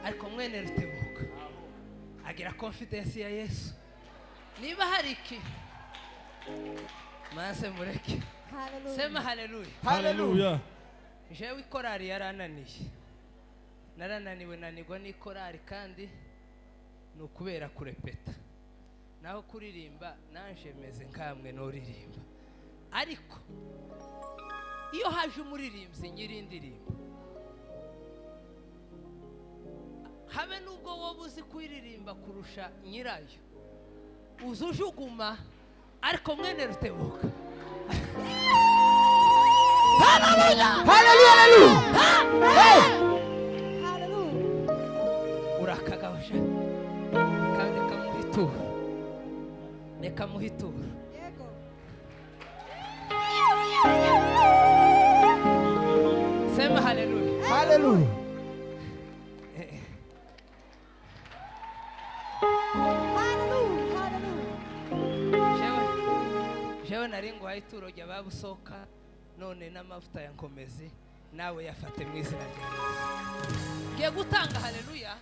ariko mwene Rutebuka agira confidence ya Yesu. Niba hari iki manse mureke. Sema haleluya. Haleluya. Jewe ikorari yarananiye. Narananiwe nanigwa n'ikorari kandi nukubera kurepeta. Naho kuririmba nanje meze nkamwe noririmba. Ariko iyo haje umuririmbyi nyirindirimba habe nubwo wowe uzi kuririmba kurusha nyirayo uzujuguma ariko mwene Rutebuka. Haleluya. Haleluya. Haleluya. Urakagabasha kandi kamuhitura. Neka muhitura. Yego. Sema haleluya. Haleluya. Jewe naringo hayituro rya babusoka none n'amavuta yankomeze nawe yafate mu izina rya Yesu. Ngiye gutanga haleluya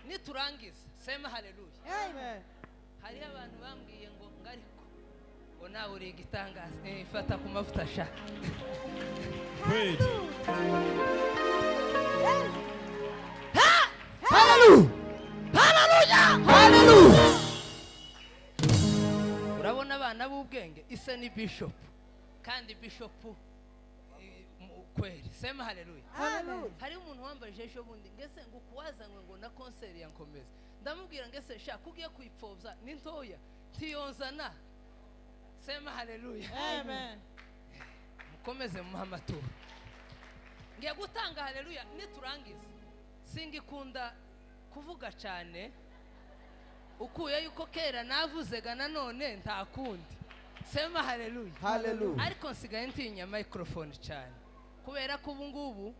niturangiza. Sema haleluya. Amen. Hari abantu bambwiye ngo ngariko ngo nawe uri gitangaza fata ku mavuta sha. Praise. Hallelujah. Hallelujah. Hallelujah. Urabona abana b'ubwenge ise ni bishop kandi bishop kweli. Sema haleluya. Hallelujah. Hari umuntu wambaye jesho bundi ngese ngo kuwazanywe ngo na concert yankomeza ndamubwira ngese sha kugiye kwipfobya ni ntoya tiyonzana. Sema haleluya. Amen. Mukomeze mu hamaturo. Ngiye gutanga haleluya niturangiza. Singikunda kuvuga cyane ukuye yuko kera navuze ga nanone nta kundi. Sema haleluya. Hallelujah. Ariko nsigaye ntinya microphone cyane kubera ko ubu ngubu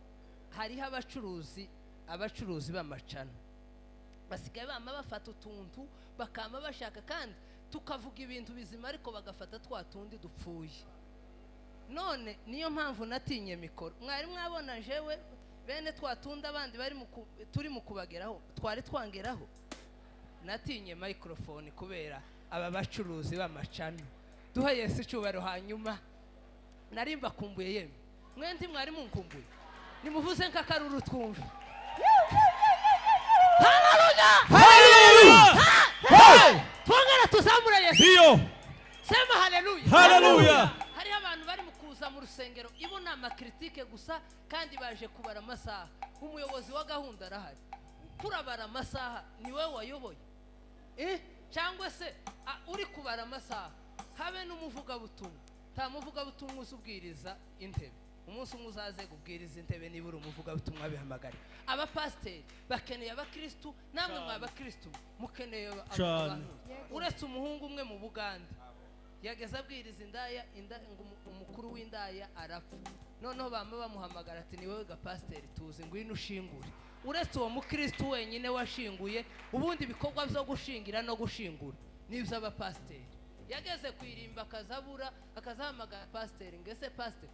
hariho abacuruzi b'amacana basigaye bama bafata utuntu bakama bashaka kandi tukavuga ibintu bizima ariko bagafata twa tundi dupfuye. None niyo mpamvu natinye mikoro. Mwari mwabona jewe bene twa tundi abandi bari turi mu kubageraho twari twangeraho. Natinye microphone kubera aba bacuruzi b'amacana. Duha Yesu cyubaro hanyuma narimba kumbuye yemwe. Mwenti mwari munkumbuye. Nimuvuze nkakaruru twumva. Haleluya. Hallelujah. Twongera tuzamura Yesu. Dio. Sema haleluya. Hallelujah. Hari abantu bari mu kuza mu rusengero ibona amakritike gusa kandi baje kubara amasaha. Umuyobozi wa gahunda arahari. Kurabara amasaha ni wewe wayoboye. Cyangwa se uri kubara amasaha habe n'umuvuga butumwa. Ta muvuga butumwa usubwiriza intebe. Umunsi umuzaze kubwiriza intebe nibura umuvuga butumwa bihamagara. Aba pastor bakeneye abakristo namwe mw'abakristo mukeneye abantu. Uretse umuhungu umwe mu Buganda yageza abwiriza indaya umukuru w'indaya arapfa. Noneho bama bamuhamagara ati ni wewe ga pastor tuzi ngwino ushingure. Uretse uwo mukristo wenyine washinguye ubundi bikorwa byo gushingira no gushingura nibyo aba pastor. Yageze kwirimba akazabura akazahamagara pastor ngese pastor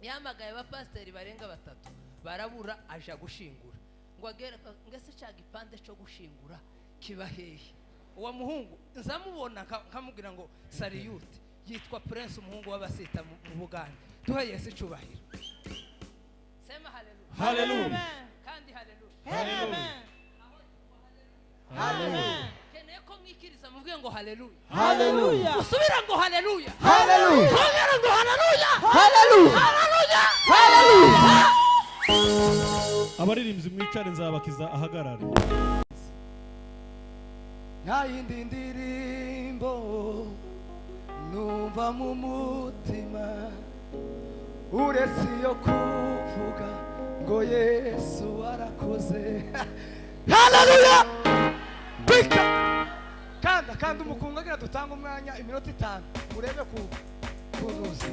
yamagaye aba pastor barenga batatu barabura aja gushingura ngo agera ngese cya gipande cyo gushingura kiba hehe. Uwo muhungu nzamubona nkamubwira ngo salute yitwa Prince umuhungu w'abasita mu Buganda. Duha Yesu cyubahiro. Sema haleluya. Hallelujah. Kandi haleluya. Hallelujah. Hallelujah. Keneye ko mwikiriza muvuge ngo haleluya. Hallelujah. Usubira ngo haleluya. Hallelujah. Twongera ngo haleluya. Hallelujah. Haleluya. Hallelujah. Abaririmbyi mwicare nzabakiza ahagarare. Nta yindi ndirimbo numva mu mutima uretse yo kuvuga ngo Yesu arakoze. Haleluya. Pika kandi umukunga agira dutanga umwanya iminota 5 urebe kuzuza.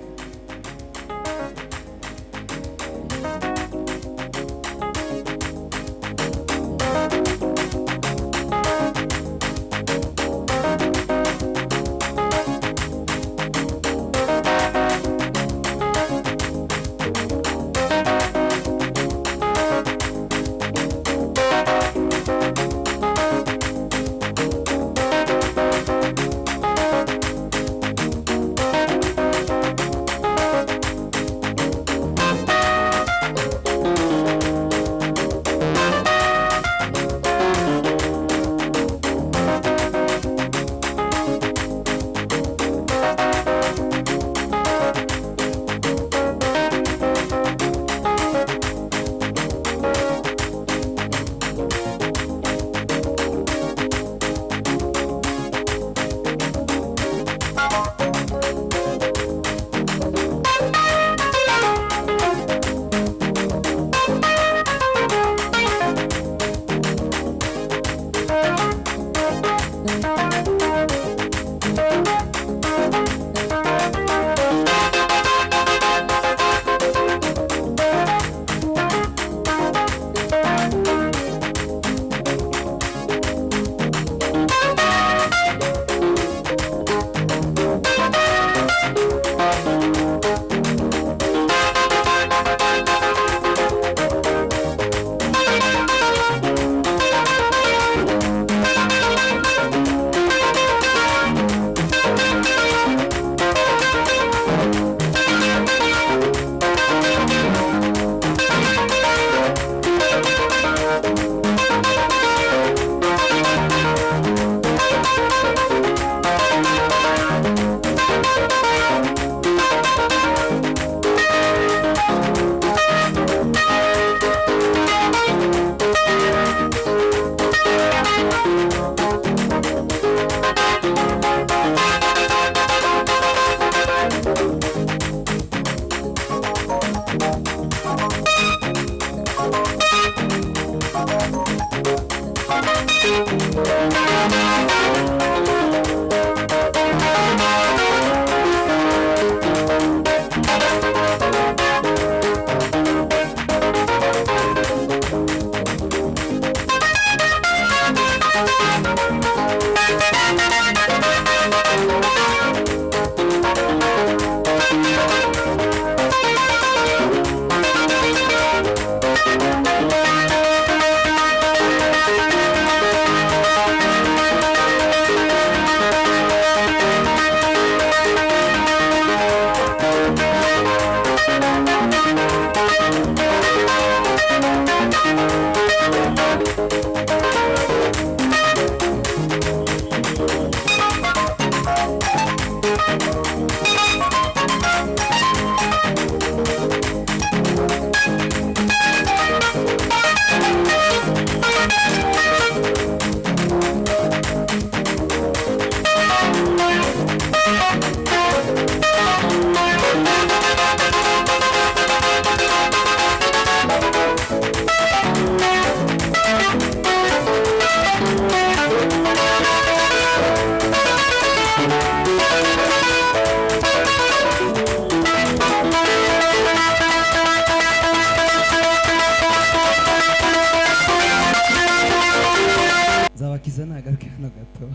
Nzabakiza nagaruke hano gato.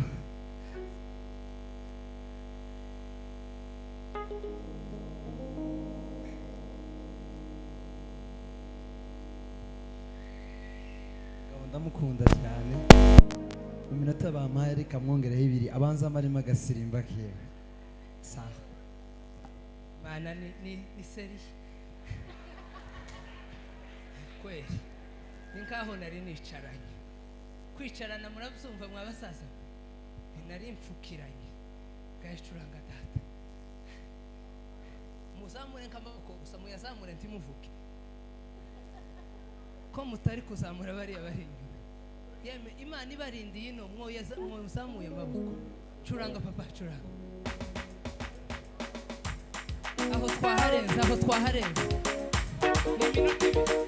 Ndamukunda cyane. Mu minota bampaye reka mwongereho 2 abanza marimo agasirimba kiwe. Sawa. Mana ni seri kweli ni nkaho nari nicaranye kwicarana murabyumva mwabasaza nari mfukiranye gahicuranga data muzamure nkamaboko gusa muyazamure ntimuvuge ko mutari kuzamura bari inyuma yeme Imana ibarindiye ino mwozamuye amaboko curanga papa curanga aho twaharenze mu minota